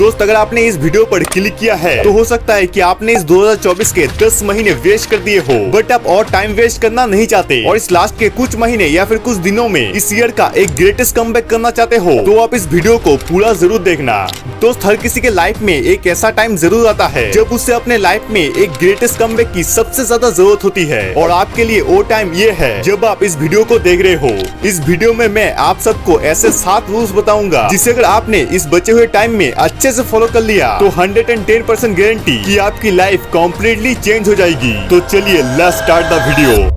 दोस्त अगर आपने इस वीडियो पर क्लिक किया है तो हो सकता है कि आपने इस 2024 के 10 महीने वेस्ट कर दिए हो, बट आप और टाइम वेस्ट करना नहीं चाहते और इस लास्ट के कुछ महीने या फिर कुछ दिनों में इस ईयर का एक ग्रेटेस्ट कमबैक करना चाहते हो तो आप इस वीडियो को पूरा जरूर देखना। दोस्त हर किसी के लाइफ में एक ऐसा टाइम जरूर आता है जब उसे अपने लाइफ में एक ग्रेटेस्ट कमबैक की सबसे ज्यादा जरूरत होती है और आपके लिए वो टाइम ये है जब आप इस वीडियो को देख रहे हो। इस वीडियो में मैं आप सबको ऐसे 7 रूल्स बताऊंगा जिसे अगर आपने इस बचे हुए टाइम में अच्छे से फॉलो कर लिया तो 110% गारंटी कि आपकी लाइफ कम्प्लीटली चेंज हो जाएगी। तो चलिए लेट्स स्टार्ट द वीडियो।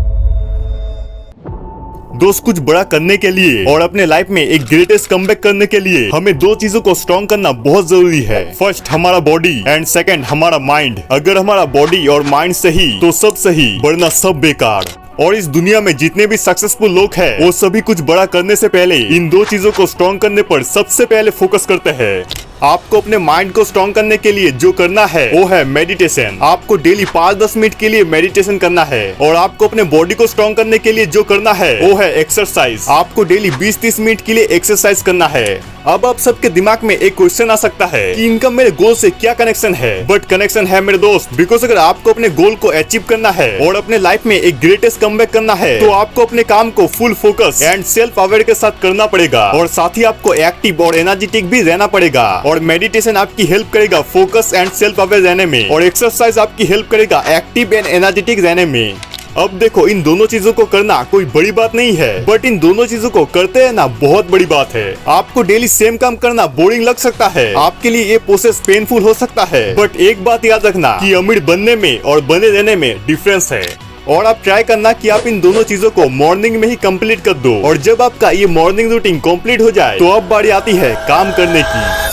दोस्त कुछ बड़ा करने के लिए और अपने लाइफ में एक ग्रेटेस्ट कमबैक करने के लिए हमें 2 चीजों को स्ट्रॉन्ग करना बहुत जरूरी है। फर्स्ट हमारा बॉडी एंड सेकंड हमारा माइंड। अगर हमारा बॉडी और माइंड सही तो सब सही, वरना सब बेकार। और इस दुनिया में जितने भी सक्सेसफुल लोग हैं वो सभी कुछ बड़ा करने से पहले इन 2 चीजों को स्ट्रॉन्ग करने पर सबसे पहले फोकस करते हैं। आपको अपने माइंड को स्ट्रॉन्ग करने के लिए जो करना है वो है मेडिटेशन। आपको डेली 5-10 मिनट के लिए मेडिटेशन करना है। और आपको अपने बॉडी को स्ट्रॉन्ग करने के लिए जो करना है वो है एक्सरसाइज। आपको डेली 20-30 मिनट के लिए एक्सरसाइज करना है। अब आप सबके दिमाग में एक क्वेश्चन आ सकता है कि इनका मेरे गोल से क्या कनेक्शन है, बट कनेक्शन है मेरे दोस्त। बिकॉज अगर आपको अपने गोल को अचीव करना है और अपने लाइफ में एक ग्रेटेस्ट कमबैक करना है तो आपको अपने काम को full focus and self aware के साथ करना पड़ेगा और साथ ही आपको एक्टिव और एनर्जेटिक भी रहना पड़ेगा। और मेडिटेशन आपकी हेल्प करेगा फोकस एंड सेल्फ अवेयर रहने में और एक्सरसाइज आपकी हेल्प करेगा एक्टिव एंड एनर्जेटिक रहने में। अब देखो इन दोनों चीजों को करना कोई बड़ी बात नहीं है, बट इन दोनों चीजों को करते रहना बहुत बड़ी बात है। आपको डेली सेम काम करना बोरिंग लग सकता है, आपके लिए ये प्रोसेस पेनफुल हो सकता है, बट एक बात याद रखना कि अमीर बनने में और बने रहने में डिफरेंस है। और आप ट्राई करना कि आप इन दोनों चीजों को मॉर्निंग में ही कंप्लीट कर दो। और जब आपका ये मॉर्निंग रूटीन कंप्लीट हो जाए तो अब बारी आती है काम करने की।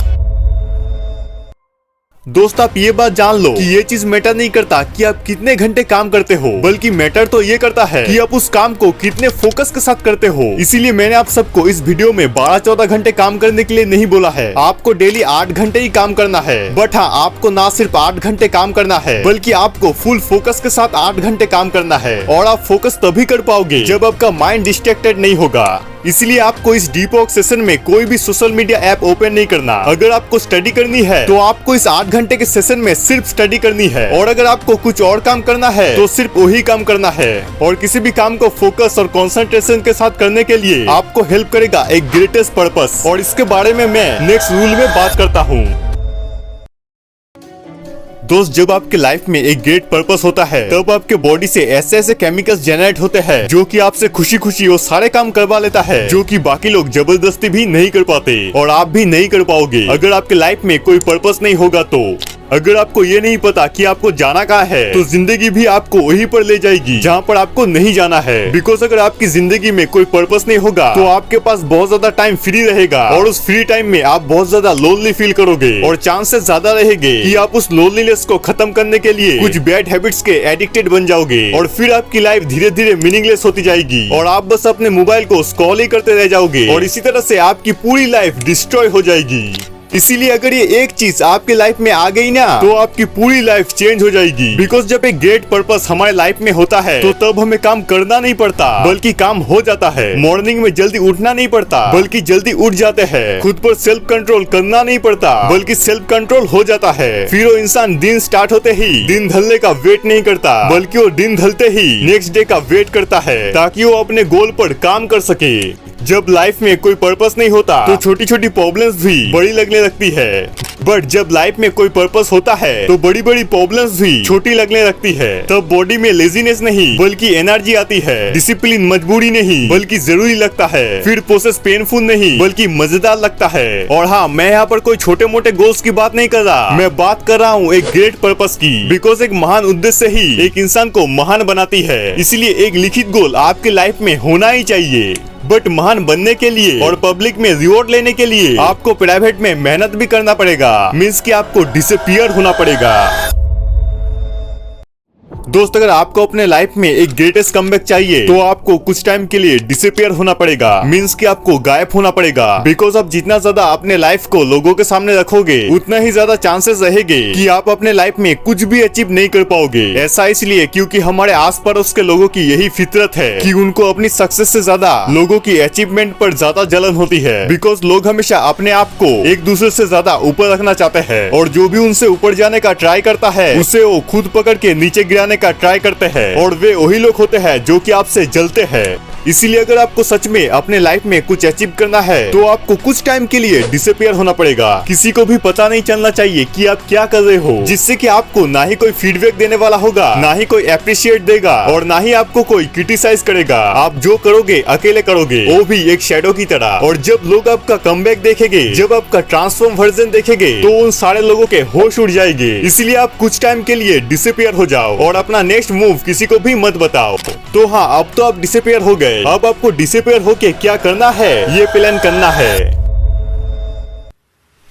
दोस्त आप ये बात जान लो कि ये चीज मैटर नहीं करता कि आप कितने घंटे काम करते हो, बल्कि मैटर तो ये करता है कि आप उस काम को कितने फोकस के साथ करते हो। इसीलिए मैंने आप सबको इस वीडियो में 12-14 घंटे काम करने के लिए नहीं बोला है। आपको डेली 8 घंटे ही काम करना है। बट हाँ, आपको ना सिर्फ 8 घंटे काम करना है बल्कि आपको फुल फोकस के साथ 8 घंटे काम करना है। और आप फोकस तभी कर पाओगे जब आपका माइंड डिस्ट्रैक्टेड नहीं होगा। इसलिए आपको इस डीप वर्क सेशन में कोई भी सोशल मीडिया ऐप ओपन नहीं करना। अगर आपको स्टडी करनी है तो आपको इस 8 घंटे के सेशन में सिर्फ स्टडी करनी है। और अगर आपको कुछ और काम करना है तो सिर्फ वही काम करना है। और किसी भी काम को फोकस और कंसंट्रेशन के साथ करने के लिए आपको हेल्प करेगा एक ग्रेटेस्ट पर्पस। और इसके बारे में मैं नेक्स्ट रूल में बात करता हूँ। दोस्त जब आपके लाइफ में एक ग्रेट पर्पस होता है तब आपके बॉडी से ऐसे ऐसे केमिकल्स जनरेट होते हैं जो कि आपसे खुशी खुशी वो सारे काम करवा लेता है जो कि बाकी लोग जबरदस्ती भी नहीं कर पाते और आप भी नहीं कर पाओगे अगर आपके लाइफ में कोई पर्पस नहीं होगा तो। अगर आपको ये नहीं पता कि आपको जाना कहाँ है तो जिंदगी भी आपको वहीं पर ले जाएगी जहाँ पर आपको नहीं जाना है। बिकॉज अगर आपकी जिंदगी में कोई पर्पस नहीं होगा तो आपके पास बहुत ज्यादा टाइम फ्री रहेगा और उस फ्री टाइम में आप बहुत ज्यादा लोनली फील करोगे और चांसेस ज्यादा रहेंगे कि आप उस लोनलीनेस को खत्म करने के लिए कुछ बैड हैबिट्स के एडिक्टेड बन जाओगे और फिर आपकी लाइफ धीरे धीरे मीनिंगलेस होती जाएगी और आप बस अपने मोबाइल को स्क्रॉल ही करते रह जाओगे और इसी तरह से आपकी पूरी लाइफ डिस्ट्रॉय हो जाएगी। इसीलिए अगर ये एक चीज आपके लाइफ में आ गई ना तो आपकी पूरी लाइफ चेंज हो जाएगी। बिकॉज जब एक ग्रेट पर्पस हमारे लाइफ में होता है तो तब हमें काम करना नहीं पड़ता बल्कि काम हो जाता है। मॉर्निंग में जल्दी उठना नहीं पड़ता बल्कि जल्दी उठ जाते हैं। खुद पर सेल्फ कंट्रोल करना नहीं पड़ता बल्कि सेल्फ कंट्रोल हो जाता है। फिर वो इंसान दिन स्टार्ट होते ही दिन ढलने का वेट नहीं करता बल्कि वो दिन ढलते ही नेक्स्ट डे का वेट करता है ताकि वो अपने गोल पर काम कर सके। जब लाइफ में कोई पर्पस नहीं होता तो छोटी छोटी प्रॉब्लम्स भी बड़ी लगने लगती है, बट जब लाइफ में कोई पर्पस होता है तो बड़ी बड़ी प्रॉब्लम्स भी छोटी लगने लगती है। तब बॉडी में लेजीनेस नहीं बल्कि एनर्जी आती है। डिसिप्लिन मजबूरी नहीं बल्कि जरूरी लगता है। फिर प्रोसेस पेनफुल नहीं बल्कि मजेदार लगता है। और हाँ, मैं यहाँ पर कोई छोटे मोटे गोल्स की बात नहीं कर रहा, मैं बात कर रहा हूँ एक ग्रेट पर्पस की। बिकॉज एक महान उद्देश्य ही एक इंसान को महान बनाती है। इसलिए एक लिखित गोल आपके लाइफ में होना ही चाहिए। बट महान बनने के लिए और पब्लिक में रिवॉर्ड लेने के लिए आपको प्राइवेट में मेहनत भी करना पड़ेगा। मीन्स कि आपको डिसअपीयर होना पड़ेगा। दोस्त अगर आपको अपने लाइफ में एक ग्रेटेस्ट कमबैक चाहिए तो आपको कुछ टाइम के लिए डिसअपियर होना पड़ेगा। मींस कि आपको गायब होना पड़ेगा। बिकॉज आप जितना ज्यादा अपने लाइफ को लोगों के सामने रखोगे उतना ही ज्यादा चांसेस रहेंगे कि आप अपने लाइफ में कुछ भी अचीव नहीं कर पाओगे। ऐसा इसलिए क्योंकि हमारे आस पड़ोस के लोगों की यही फितरत है कि उनको अपनी सक्सेस से ज्यादा लोगों की अचीवमेंट पर ज्यादा जलन होती है। बिकॉज लोग हमेशा अपने आप को एक दूसरे से ज्यादा ऊपर रखना चाहते हैं और जो भी उनसे ऊपर जाने का ट्राई करता है उसे वो खुद पकड़ के नीचे गिराने का ट्राई करते हैं। और वे वही लोग होते हैं जो कि आपसे जलते हैं। इसीलिए अगर आपको सच में अपने लाइफ में कुछ अचीव करना है तो आपको कुछ टाइम के लिए डिसअपियर होना पड़ेगा। किसी को भी पता नहीं चलना चाहिए कि आप क्या कर रहे हो, जिससे कि आपको ना ही कोई फीडबैक देने वाला होगा, ना ही कोई अप्रिशिएट देगा और ना ही आपको कोई क्रिटिसाइज करेगा। आप जो करोगे अकेले करोगे, वो भी एक शैडो की तरह। और जब लोग आपका कमबैक देखेंगे, जब आपका ट्रांसफॉर्म वर्जन देखेंगे तो उन सारे लोगों के होश उड़ जाएंगे। इसलिए आप कुछ टाइम के लिए डिसअपियर हो जाओ और अपना नेक्स्ट मूव किसी को भी मत बताओ। तो हाँ, अब तो आप डिसअपियर हो गए। अब आपको डिसअपियर होके क्या करना है ये प्लान करना है।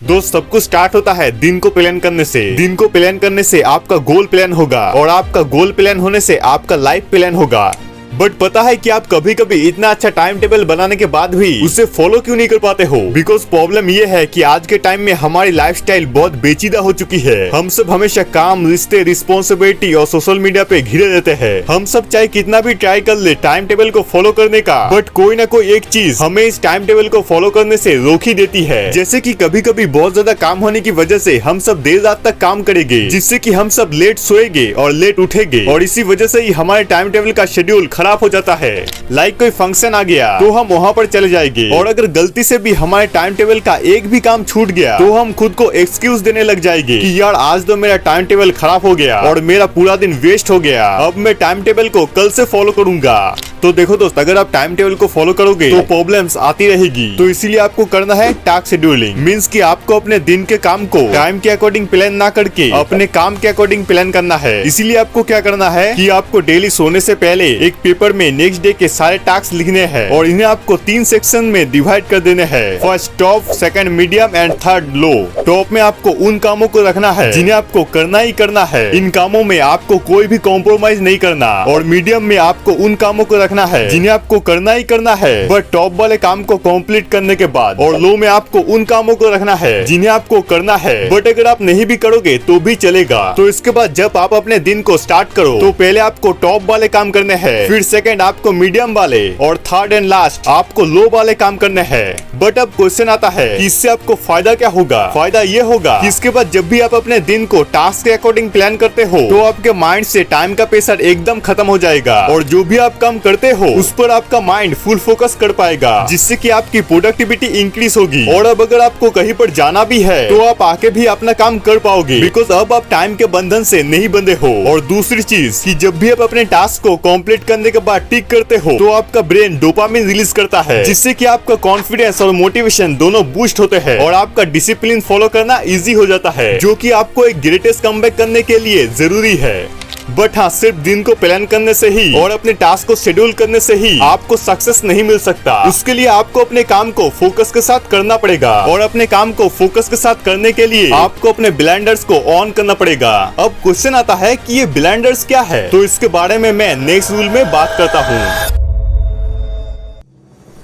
दोस्त सब कुछ स्टार्ट होता है दिन को प्लान करने से। दिन को प्लान करने से आपका गोल प्लान होगा और आपका गोल प्लान होने से आपका लाइफ प्लान होगा। बट पता है कि आप कभी कभी इतना अच्छा टाइम टेबल बनाने के बाद भी उसे फॉलो क्यों नहीं कर पाते हो? बिकॉज प्रॉब्लम ये है कि आज के टाइम में हमारी लाइफस्टाइल बहुत पेचीदा हो चुकी है। हम सब हमेशा काम, रिश्ते, रिस्पॉन्सिबिलिटी और सोशल मीडिया पे घिरे रहते हैं। हम सब चाहे कितना भी ट्राई कर ले टाइम टेबल को फॉलो करने का, बट कोई ना कोई एक चीज हमें इस टाइम टेबल को फॉलो करने से रोक ही देती है। जैसे कि कभी कभी बहुत ज्यादा काम होने की वजह से हम सब देर रात तक काम करेंगे, जिससे कि हम सब लेट सोएंगे और लेट उठेंगे और इसी वजह से ही हमारे टाइम टेबल का शेड्यूल खराब हो जाता है। लाइक कोई फंक्शन आ गया तो हम वहाँ पर चले जाएंगे और अगर गलती से भी हमारे टाइम टेबल का एक भी काम छूट गया तो हम खुद को एक्सक्यूज देने लग जाएंगे कि यार आज तो मेरा टाइम टेबल खराब हो गया और मेरा पूरा दिन वेस्ट हो गया, अब मैं टाइम टेबल को कल से फॉलो करूंगा। तो देखो दोस्त, अगर आप टाइम टेबल को फॉलो करोगे तो प्रॉब्लम्स आती रहेगी। तो इसीलिए आपको करना है टास्क शेड्यूलिंग। मींस कि आपको अपने दिन के काम को टाइम के अकॉर्डिंग प्लान ना करके अपने काम के अकॉर्डिंग प्लान करना है। इसीलिए आपको क्या करना है कि आपको डेली सोने से पहले एक पेपर में नेक्स्ट डे के सारे टास्क लिखने हैं और इन्हें आपको 3 सेक्शन में डिवाइड कर देने हैं। First top, second medium and third low. Top में आपको उन कामों को रखना है जिन्हें आपको करना ही करना है। इन कामों में आपको कोई भी कॉम्प्रोमाइज नहीं करना। और मीडियम में आपको उन कामों को रखना है जिन्हें आपको करना ही करना है बट टॉप वाले काम को कंप्लीट करने के बाद। और लो में आपको उन कामों को रखना है जिन्हें आपको करना है बट अगर आप नहीं भी करोगे तो भी चलेगा। तो इसके बाद जब आप अपने दिन को स्टार्ट करो तो पहले आपको टॉप वाले काम करने हैं, फिर सेकंड आपको मीडियम वाले और थर्ड एंड लास्ट आपको लो वाले काम करने हैं। बट अब क्वेश्चन आता है कि इससे आपको फायदा क्या होगा? फायदा ये होगा कि इसके बाद जब भी आप अपने दिन को टास्क के अकॉर्डिंग प्लान करते हो तो आपके माइंड से टाइम का प्रेशर एकदम खत्म हो जाएगा और जो भी आप काम करते हो उस पर आपका माइंड फुल फोकस कर पाएगा, जिससे कि आपकी प्रोडक्टिविटी इंक्रीज होगी। और अब अगर आपको कहीं पर जाना भी है तो आप आके भी अपना काम कर पाओगे, बिकॉज अब आप टाइम के बंधन से नहीं बंधे हो। और दूसरी चीज कि जब भी आप अपने टास्क को कंप्लीट करने के बाद टिक करते हो तो आपका ब्रेन डोपामिन रिलीज करता है, जिससे कि आपका कॉन्फिडेंस और मोटिवेशन दोनों बूस्ट होते हैं और आपका डिसिप्लिन फॉलो करना इजी हो जाता है, जो कि आपको एक ग्रेटेस्ट कमबैक करने के लिए जरूरी है। बट हाँ, सिर्फ दिन को प्लान करने से ही और अपने टास्क को शेड्यूल करने से ही आपको सक्सेस नहीं मिल सकता। उसके लिए आपको अपने काम को फोकस के साथ करना पड़ेगा और अपने काम को फोकस के साथ करने के लिए आपको अपने ब्लाइंडर्स को ऑन करना पड़ेगा। अब क्वेश्चन आता है कि ये ब्लाइंडर्स क्या है, तो इसके बारे में मैं नेक्स्ट रूल में बात करता हूँ।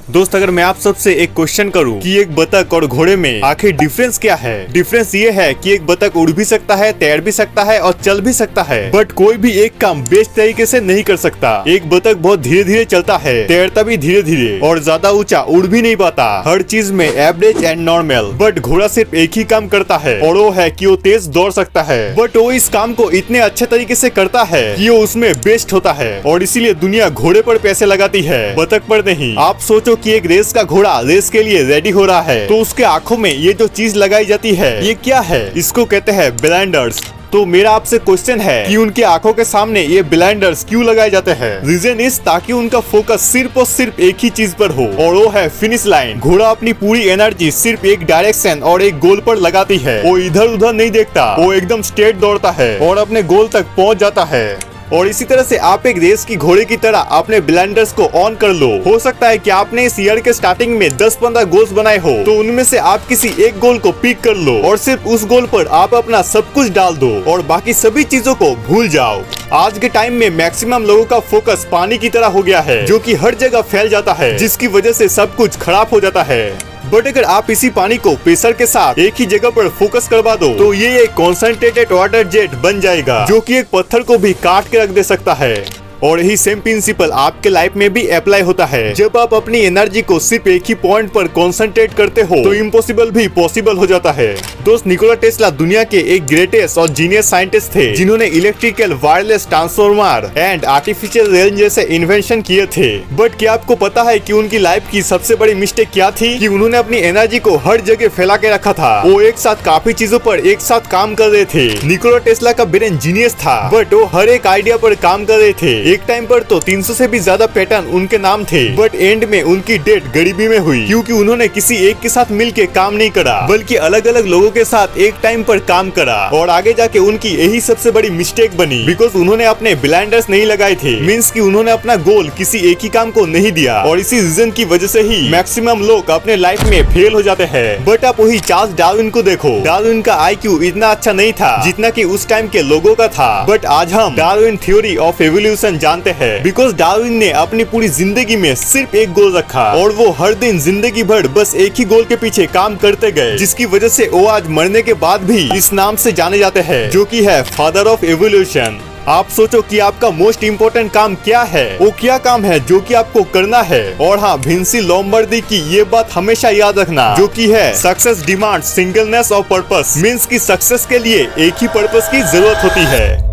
दोस्त अगर मैं आप सबसे एक क्वेश्चन करूं कि एक बतख और घोड़े में आखिर डिफरेंस क्या है? डिफरेंस ये है कि एक बतख उड़ भी सकता है, तैर भी सकता है और चल भी सकता है, बट कोई भी एक काम बेस्ट तरीके से नहीं कर सकता। एक बतख बहुत धीरे धीरे चलता है, तैरता भी धीरे धीरे और ज्यादा ऊंचा उड़ भी नहीं पाता। हर चीज में एवरेज एंड नॉर्मल। बट घोड़ा सिर्फ एक ही काम करता है और वो है कि वो तेज दौड़ सकता है, बट वो इस काम को इतने अच्छे तरीके से करता है कि वो उसमें बेस्ट होता है और इसीलिए दुनिया घोड़े पर पैसे लगाती है, बतख पर नहीं। आप सोचो कि एक रेस का घोड़ा रेस के लिए रेडी हो रहा है तो उसके आंखों में ये जो चीज लगाई जाती है ये क्या है? इसको कहते हैं ब्लाइंडर्स। तो मेरा आपसे क्वेश्चन है कि उनके आंखों के सामने ये ब्लाइंडर्स क्यों लगाए जाते हैं? रीजन इज ताकि उनका फोकस सिर्फ और सिर्फ एक ही चीज पर हो और वो है फिनिश लाइन। घोड़ा अपनी पूरी एनर्जी सिर्फ एक डायरेक्शन और एक गोल पर लगाती है। वो इधर उधर नहीं देखता, वो एकदम स्ट्रेट दौड़ता है और अपने गोल तक पहुंच जाता है। और इसी तरह से आप एक रेस की घोड़े की तरह अपने ब्लाइंडर्स को ऑन कर लो। हो सकता है कि आपने इस ईयर के स्टार्टिंग में 10-15 गोल्स बनाए हो, तो उनमें से आप किसी एक गोल को पिक कर लो और सिर्फ उस गोल पर आप अपना सब कुछ डाल दो और बाकी सभी चीजों को भूल जाओ। आज के टाइम में मैक्सिमम लोगों का फोकस पानी की तरह हो गया है, जो कि हर जगह फैल जाता है, जिसकी वजह से सब कुछ खराब हो जाता है। बट अगर आप इसी पानी को प्रेशर के साथ एक ही जगह पर फोकस करवा दो, तो ये एक कॉन्सेंट्रेटेड वाटर जेट बन जाएगा, जो कि एक पत्थर को भी काट के रख दे सकता है। और यही सेम प्रिंसिपल आपके लाइफ में भी अप्लाई होता है। जब आप अपनी एनर्जी को सिर्फ एक ही पॉइंट पर कंसंट्रेट करते हो, तो इम्पॉसिबल भी पॉसिबल हो जाता है। दोस्त, निकोला टेस्ला दुनिया के एक ग्रेटेस्ट और जीनियस साइंटिस्ट थे, जिन्होंने electrical wireless transformer and artificial rain जैसे इन्वेंशन किए थे। बट क्या आपको पता है कि उनकी लाइफ की सबसे बड़ी मिस्टेक क्या थी? कि उन्होंने अपनी एनर्जी को हर जगह फैला के रखा था। वो एक साथ काफी चीजों पर एक साथ काम कर रहे थे। निकोला टेस्ला का ब्रेन जीनियस था, बट वो हर एक आइडिया पर काम कर रहे थे। एक टाइम पर तो 300 से भी ज्यादा पैटर्न उनके नाम थे, बट एंड में उनकी डेथ गरीबी में हुई, क्योंकि उन्होंने किसी एक के साथ मिलके काम नहीं करा, बल्कि अलग अलग लोगों के साथ एक टाइम पर काम करा। और आगे जाके उनकी यही सबसे बड़ी मिस्टेक बनी, बिकॉज उन्होंने अपने ब्लाइंडर्स नहीं लगाए थे। मीन्स कि उन्होंने अपना गोल किसी एक ही काम को नहीं दिया, और इसी रीजन की वजह से ही मैक्सिमम लोग अपने लाइफ में फेल हो जाते हैं। बट आप वही चार्ल्स डार्विन को देखो। डार्विन का IQ इतना अच्छा नहीं था जितना कि उस टाइम के लोगों का था, बट आज हम डार्विन थ्योरी ऑफ एवोल्यूशन जानते हैं। बिकॉज डार्विन ने अपनी पूरी जिंदगी में सिर्फ एक गोल रखा, और वो हर दिन जिंदगी भर बस एक ही गोल के पीछे काम करते गए, जिसकी वजह से वो आज मरने के बाद भी इस नाम से जाने जाते हैं, जो कि है फादर ऑफ एवोल्यूशन। आप सोचो कि आपका मोस्ट इम्पोर्टेंट काम क्या है, वो क्या काम है जो कि आपको करना है। और हाँ, विंसी लोम्बार्डी की ये बात हमेशा याद रखना, जो कि है success demand singleness of purpose. Means की सक्सेस के लिए एक ही पर्पस की जरूरत होती है।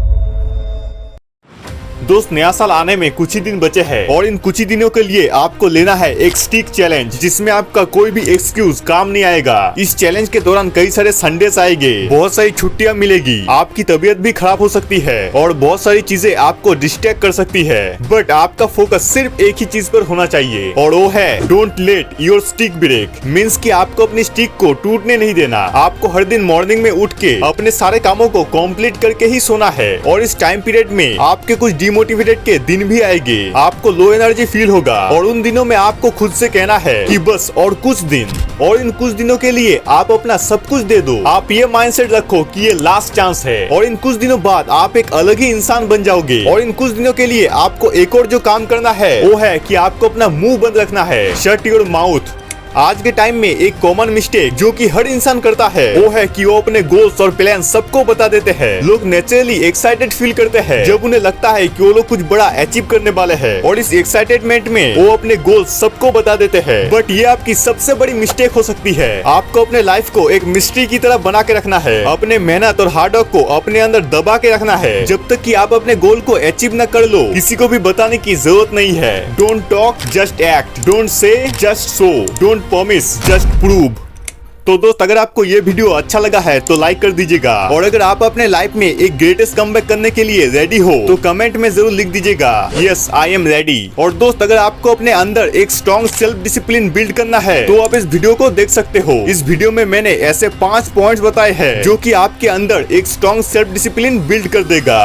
दोस्त, नया साल आने में कुछ ही दिन बचे हैं, और इन कुछ ही दिनों के लिए आपको लेना है एक स्टिक चैलेंज, जिसमें आपका कोई भी एक्सक्यूज काम नहीं आएगा। इस चैलेंज के दौरान कई सारे संडेस आएंगे, बहुत सारी छुट्टियां मिलेगी, आपकी तबीयत भी खराब हो सकती है, और बहुत सारी चीजें आपको डिस्ट्रैक्ट कर सकती है। बट आपका फोकस सिर्फ एक ही चीज पर होना चाहिए, और वो है don't let your stick break. Means कि आपको अपनी स्टिक को टूटने नहीं देना। आपको हर दिन मॉर्निंग में उठ के अपने सारे कामों को कंप्लीट करके ही सोना है। और इस टाइम पीरियड में आपके कुछ डिमोटिवेटेड के दिन भी आएंगे, आपको लो एनर्जी फील होगा, और उन दिनों में आपको खुद से कहना है कि बस और कुछ दिन, और इन कुछ दिनों के लिए आप अपना सब कुछ दे दो। आप ये माइंडसेट रखो कि ये लास्ट चांस है, और इन कुछ दिनों बाद आप एक अलग ही इंसान बन जाओगे। और इन कुछ दिनों के लिए आपको एक और जो काम करना है, वो है कि आपको अपना मुंह बंद रखना है। Shut your mouth. आज के टाइम में एक कॉमन मिस्टेक जो कि हर इंसान करता है, वो है कि वो अपने गोल्स और प्लान सबको बता देते हैं। लोग नेचुरली एक्साइटेड फील करते हैं जब उन्हें लगता है कि वो लोग कुछ बड़ा अचीव करने वाले हैं, और इस एक्साइटेडमेंट में वो अपने गोल्स सबको बता देते हैं। बट ये आपकी सबसे बड़ी मिस्टेक हो सकती है। आपको अपने लाइफ को एक मिस्ट्री की तरह बना के रखना है, अपने मेहनत और हार्डवर्क को अपने अंदर दबा के रखना है, जब तक कि आप अपने गोल को अचीव न कर लो। किसी को भी बताने की जरूरत नहीं है। Don't talk, just act. Don't say, just show. Don't promise, just prove. तो दोस्त, अगर आपको ये वीडियो अच्छा लगा है तो लाइक कर दीजिएगा, और अगर आप अपने लाइफ में एक ग्रेटेस्ट कमबैक करने के लिए रेडी हो तो कमेंट में जरूर लिख दीजिएगा यस आई एम रेडी। और दोस्त, अगर आपको अपने अंदर एक स्ट्रॉन्ग सेल्फ डिसिप्लिन बिल्ड करना है तो आप इस वीडियो को देख सकते हो। इस वीडियो में मैंने ऐसे 5 पॉइंट्स बताए हैं जो कि आपके अंदर एक स्ट्रॉन्ग सेल्फ डिसिप्लिन बिल्ड कर देगा।